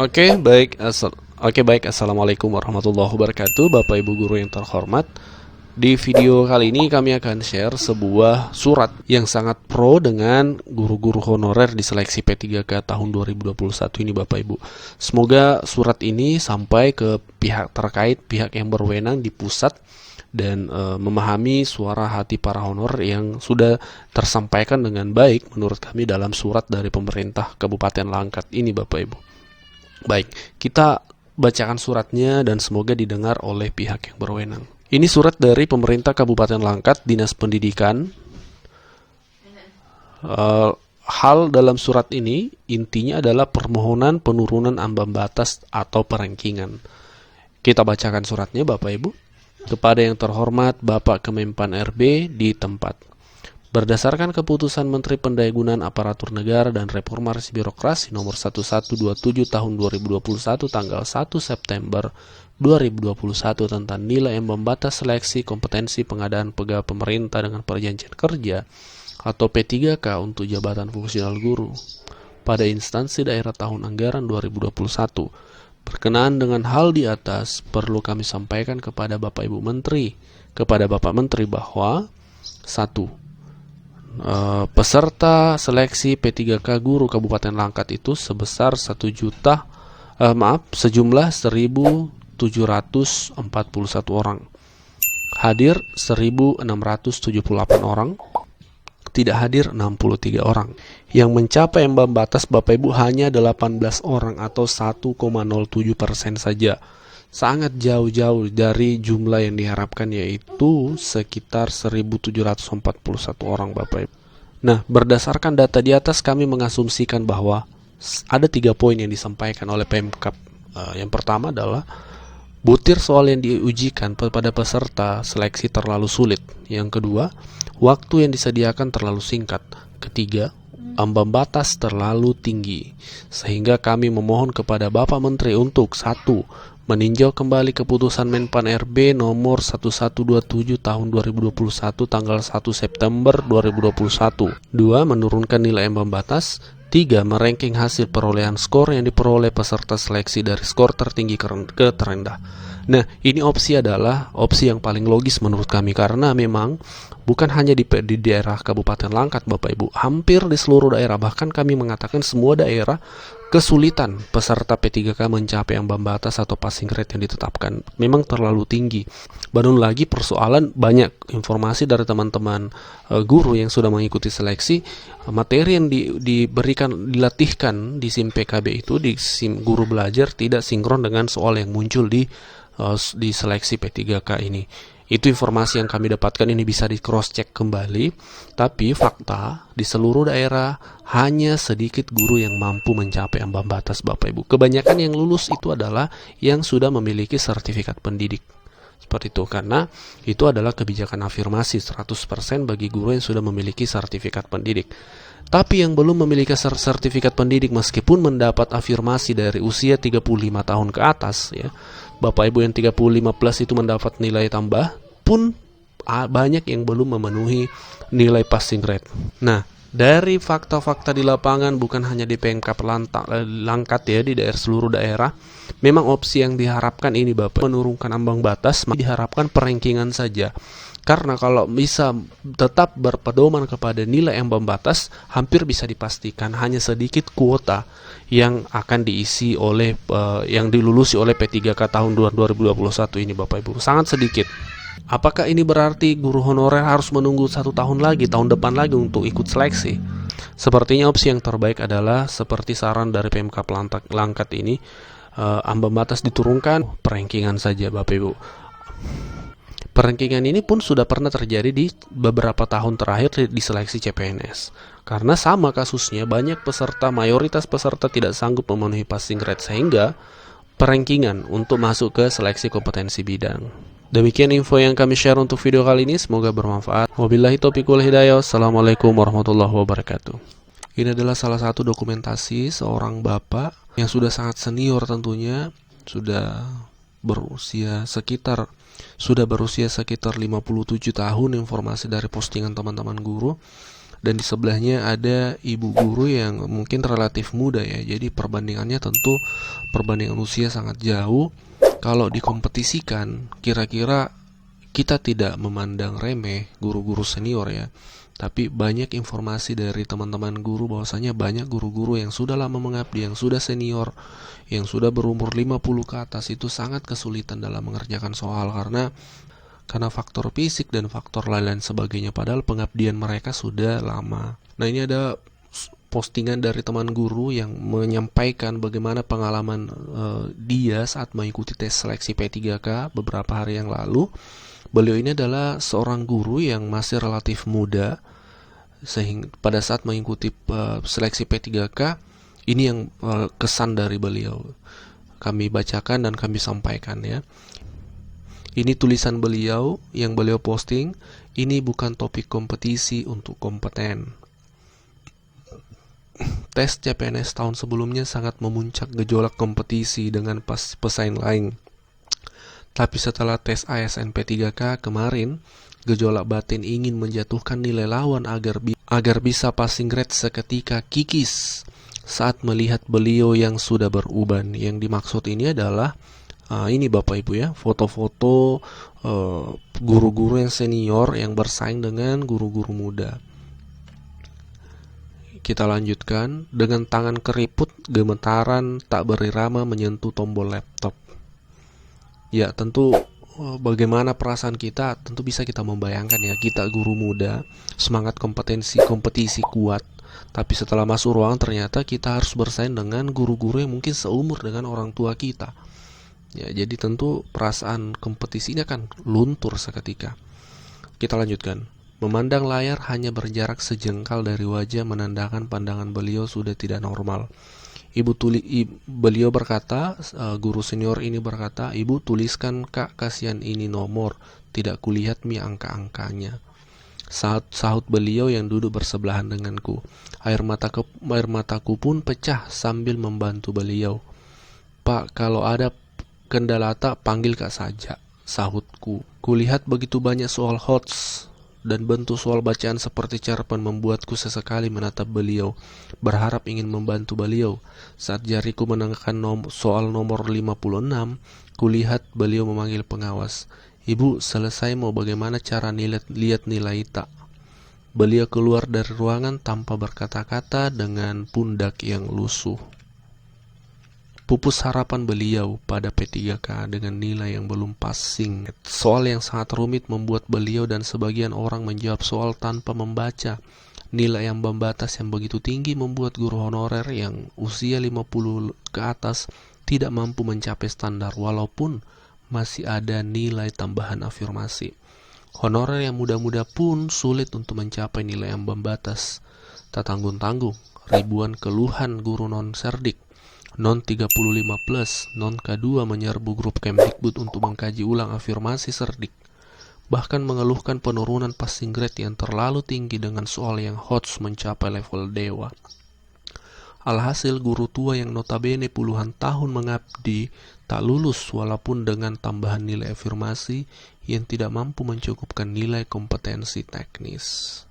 Oke, baik. Assalamualaikum warahmatullahi wabarakatuh, Bapak Ibu guru yang terhormat. Di video kali ini kami akan share sebuah surat yang sangat pro dengan guru-guru honorer di seleksi P3K tahun 2021 ini, Bapak Ibu. Semoga surat ini sampai ke pihak terkait, pihak yang berwenang di pusat, dan memahami suara hati para honorer yang sudah tersampaikan dengan baik menurut kami dalam surat dari pemerintah Kabupaten Langkat ini, Bapak Ibu. Baik, kita bacakan suratnya dan semoga didengar oleh pihak yang berwenang. Ini surat dari pemerintah Kabupaten Langkat, Dinas Pendidikan. Hal dalam surat ini intinya adalah permohonan penurunan ambang batas atau perankingan. Kita bacakan suratnya, Bapak Ibu. Kepada yang terhormat Bapak Kemenpan RB di tempat. Berdasarkan keputusan Menteri Pendayagunaan Aparatur Negara dan Reformasi Birokrasi nomor 1127 tahun 2021 tanggal 1 September 2021 tentang nilai ambang batas seleksi kompetensi pengadaan pegawai pemerintah dengan perjanjian kerja atau P3K untuk jabatan fungsional guru pada instansi daerah tahun anggaran 2021. Berkenaan dengan hal di atas, perlu kami sampaikan kepada Bapak Ibu Menteri, bahwa 1. Peserta seleksi P3K guru Kabupaten Langkat itu sebesar sejumlah 1.741 orang. Hadir 1.678 orang, tidak hadir 63 orang. Yang mencapai ambang batas Bapak Ibu hanya 18 orang atau 1,07% saja. Sangat jauh-jauh dari jumlah yang diharapkan, yaitu sekitar 1.741 orang, Bapak Ibu. Nah, berdasarkan data di atas kami mengasumsikan bahwa ada 3 poin yang disampaikan oleh Pemkab. Yang pertama adalah butir soal yang diujikan pada peserta seleksi terlalu sulit. Yang kedua, waktu yang disediakan terlalu singkat. Ketiga, ambang batas terlalu tinggi. Sehingga kami memohon kepada Bapak Menteri untuk 1. Meninjau kembali keputusan Menpan RB nomor 1127 tahun 2021 tanggal 1 September 2021. 2. Menurunkan nilai ambang batas. 3. Meranking hasil perolehan skor yang diperoleh peserta seleksi dari skor tertinggi ke terendah. Nah, ini adalah opsi yang paling logis menurut kami, karena memang bukan hanya di daerah Kabupaten Langkat, Bapak Ibu, hampir di seluruh daerah, bahkan kami mengatakan semua daerah kesulitan peserta P3K mencapai ambang batas atau passing rate yang ditetapkan. Memang terlalu tinggi. Belum lagi persoalan banyak informasi dari teman-teman guru yang sudah mengikuti seleksi, materi yang dilatihkan di SIM PKB itu, di SIM guru belajar, tidak sinkron dengan soal yang muncul di seleksi P3K ini. Itu informasi yang kami dapatkan, ini bisa di cross check kembali. Tapi fakta di seluruh daerah hanya sedikit guru yang mampu mencapai ambang batas, Bapak Ibu. Kebanyakan yang lulus itu adalah yang sudah memiliki sertifikat pendidik. Seperti itu, karena itu adalah kebijakan afirmasi 100% bagi guru yang sudah memiliki sertifikat pendidik. Tapi yang belum memiliki sertifikat pendidik meskipun mendapat afirmasi dari usia 35 tahun ke atas, ya, Bapak Ibu yang 35 plus itu mendapat nilai tambah pun banyak yang belum memenuhi nilai passing rate. Nah, dari fakta-fakta di lapangan, bukan hanya di Pemkab Langkat ya, di seluruh daerah, memang opsi yang diharapkan ini, Bapak, menurunkan ambang batas, diharapkan perankingan saja. Karena kalau bisa tetap berpedoman kepada nilai ambang batas, hampir bisa dipastikan hanya sedikit kuota yang akan diisi oleh yang dilulusi oleh P3K tahun 2021 ini, Bapak Ibu. Sangat sedikit. Apakah ini berarti guru honorer harus menunggu 1 tahun lagi, tahun depan lagi untuk ikut seleksi? Sepertinya opsi yang terbaik adalah seperti saran dari Pemkab Langkat ini, ambang batas diturunkan, perankingan saja, Bapak Ibu. Perankingan ini pun sudah pernah terjadi di beberapa tahun terakhir di seleksi CPNS. Karena sama kasusnya, mayoritas peserta tidak sanggup memenuhi passing rate, sehingga perankingan untuk masuk ke seleksi kompetensi bidang. Demikian info yang kami share untuk video kali ini, semoga bermanfaat. Wabillahi taufiq wal hidayah. Assalamualaikum warahmatullahi wabarakatuh. Ini adalah salah satu dokumentasi seorang bapak yang sudah sangat senior tentunya, sudah berusia sekitar 57 tahun, informasi dari postingan teman-teman guru. dan di sebelahnya ada ibu guru yang mungkin relatif muda ya. Jadi perbandingannya tentu perbandingan usia sangat jauh. Kalau dikompetisikan, kira-kira kita tidak memandang remeh guru-guru senior ya. Tapi banyak informasi dari teman-teman guru bahwasanya banyak guru-guru yang sudah lama mengabdi, yang sudah senior, yang sudah berumur 50 ke atas itu sangat kesulitan dalam mengerjakan soal karena faktor fisik dan faktor lain-lain sebagainya, padahal pengabdian mereka sudah lama. Nah, ini ada postingan dari teman guru yang menyampaikan bagaimana pengalaman dia saat mengikuti tes seleksi P3K beberapa hari yang lalu. Beliau ini adalah seorang guru yang masih relatif muda, sehingga pada saat mengikuti seleksi P3K, ini yang kesan dari beliau. Kami bacakan dan kami sampaikan ya. Ini tulisan beliau yang beliau posting, ini bukan topik kompetisi untuk kompeten. Tes CPNS tahun sebelumnya sangat memuncak gejolak kompetisi dengan pesaing lain. Tapi setelah tes ASN P3K kemarin, gejolak batin ingin menjatuhkan nilai lawan agar bisa passing grade seketika kikis saat melihat beliau yang sudah beruban. Yang dimaksud ini adalah ini Bapak Ibu ya, foto-foto guru-guru yang senior yang bersaing dengan guru-guru muda. Kita lanjutkan. Dengan tangan keriput, gemetaran tak berirama menyentuh tombol laptop. Ya, tentu bagaimana perasaan kita, tentu bisa kita membayangkan ya, kita guru muda, semangat kompetisi kuat, tapi setelah masuk ruang ternyata kita harus bersaing dengan guru-guru yang mungkin seumur dengan orang tua kita. Ya, jadi tentu perasaan kompetisi ini akan luntur seketika. Kita lanjutkan. Memandang layar hanya berjarak sejengkal dari wajah menandakan pandangan beliau sudah tidak normal. Beliau berkata, guru senior ini berkata, "Ibu tuliskan Kak, kasihan ini nomor, tidak kulihat angka-angkanya." Sahut beliau yang duduk bersebelahan denganku. Air mataku pun pecah sambil membantu beliau. "Pak, kalau ada kendala tak panggil Kak saja," sahutku. Kulihat begitu banyak soal HOTS dan bentuk soal bacaan seperti cerpen membuatku sesekali menatap beliau, berharap ingin membantu beliau. Saat jariku menekan soal nomor 56, kulihat beliau memanggil pengawas. "Ibu, selesai, mau bagaimana cara lihat nilai tak?" Beliau keluar dari ruangan tanpa berkata-kata dengan pundak yang lusuh. Pupus harapan beliau pada P3K dengan nilai yang belum passing. Soal yang sangat rumit membuat beliau dan sebagian orang menjawab soal tanpa membaca. Nilai yang membatas yang begitu tinggi membuat guru honorer yang usia 50 ke atas tidak mampu mencapai standar walaupun masih ada nilai tambahan afirmasi. Honorer yang muda-muda pun sulit untuk mencapai nilai yang membatas. Tak tanggung-tanggung, ribuan keluhan guru non-serdik non 35+, non K2 menyerbu grup Kemdikbud untuk mengkaji ulang afirmasi serdik, bahkan mengeluhkan penurunan passing grade yang terlalu tinggi dengan soal yang HOTS mencapai level dewa. Alhasil guru tua yang notabene puluhan tahun mengabdi tak lulus walaupun dengan tambahan nilai afirmasi yang tidak mampu mencukupkan nilai kompetensi teknis.